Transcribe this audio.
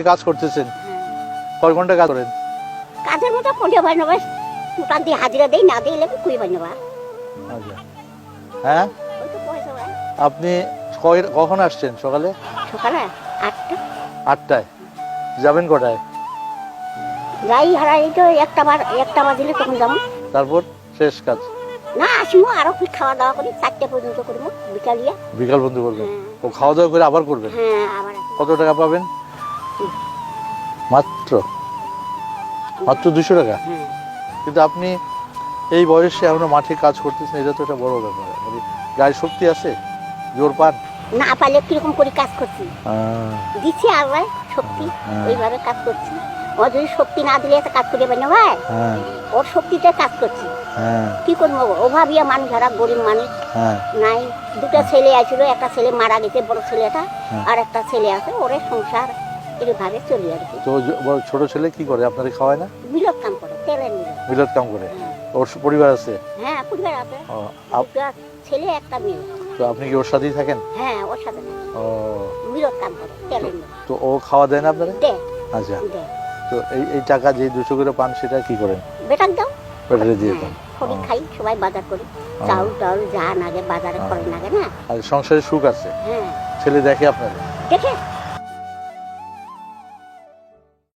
কাজ করতেছেন, কয় ঘন্টা কাজ করেন? কাজের মতো পড়ে ভাই নেবা, মোটা দিয়ে হাজিরা দেই, না দিলে কুড়ি ভাই নেবা। আচ্ছা, হ্যাঁ। ওই তো পয়সা ভাই। আপনি কখন আসছেন? সকালে সকালে 8টা। 8টায় যাবেন কটায়? যাই হারাই তো একটা বাজিলে তখন যাবো। তারপর শেষ কাজ? না আসবো আরো খাওয়া দাওয়া করি, 4টা পর্যন্ত করবো বিকালিয়া। বিকাল বন্ধু করবেন? হ্যাঁ। ও খাওয়া দাওয়া করে আবার করবেন? হ্যাঁ আবার কত টাকা পাবেন? মাত্র 200 টাকা? হ্যাঁ। কিন্তু আপনি এই বয়সে এখনো মাঠে কাজ করতেছেন, এটা তো একটা বড় ব্যাপার। মানে গায়ে শক্তি আছে, জোর পান? না পারলে কিরকম করে কাজ করছি, আহ, দিচ্ছি আল্লাহ শক্তি, হ্যাঁ। ওইভাবে কাজ করছি। ও যদি শক্তি না দিলে একটা কাজ করিয়ে পাই না ভাই, হ্যাঁ ওর শক্তিতে কাজ করছি। হ্যাঁ কি করবো, অভাবিয়া মানুষ, যারা গরিব মানুষ হ্যাঁ নাই। দুটো ছেলে আছিল, একটা ছেলে মারা গেছে, বড় ছেলেটা, হ্যাঁ। আর একটা ছেলে আছে, ওরে সংসার এইভাবে চলি আর কি। তো ছোট ছেলে কি করে? আপনাদের খাওয়ায় না? মিলত কাম করে, তেলের মিলত। মিলাদ কাম করে? হ্যাঁ। ওর পরিবার আছে? হ্যাঁ পরিবার আছে, ও, দুটো ছেলে একটা মেয়ে। তো আপনি কি ওর সাথেই থাকেন? হ্যাঁ ওর সাথে ও, মিলত কাম করে, তেলের মিলত। তো ও খাওয়া দেয় না আপনাদের? দে আচ্ছা, দে, তো এই টাকা যে 200 করে পান সেটা কি করেন? বেটাক দাও। পেটে দিয়ে দেন? খড়ি খাই, সবাই বাজার করি, চাউল টাউল যা নাগে বাজারে করে নাগে না। আর সংসারে সুখ আছে? হ্যাঁ ছেলে দেখে আপনাদের? দেখে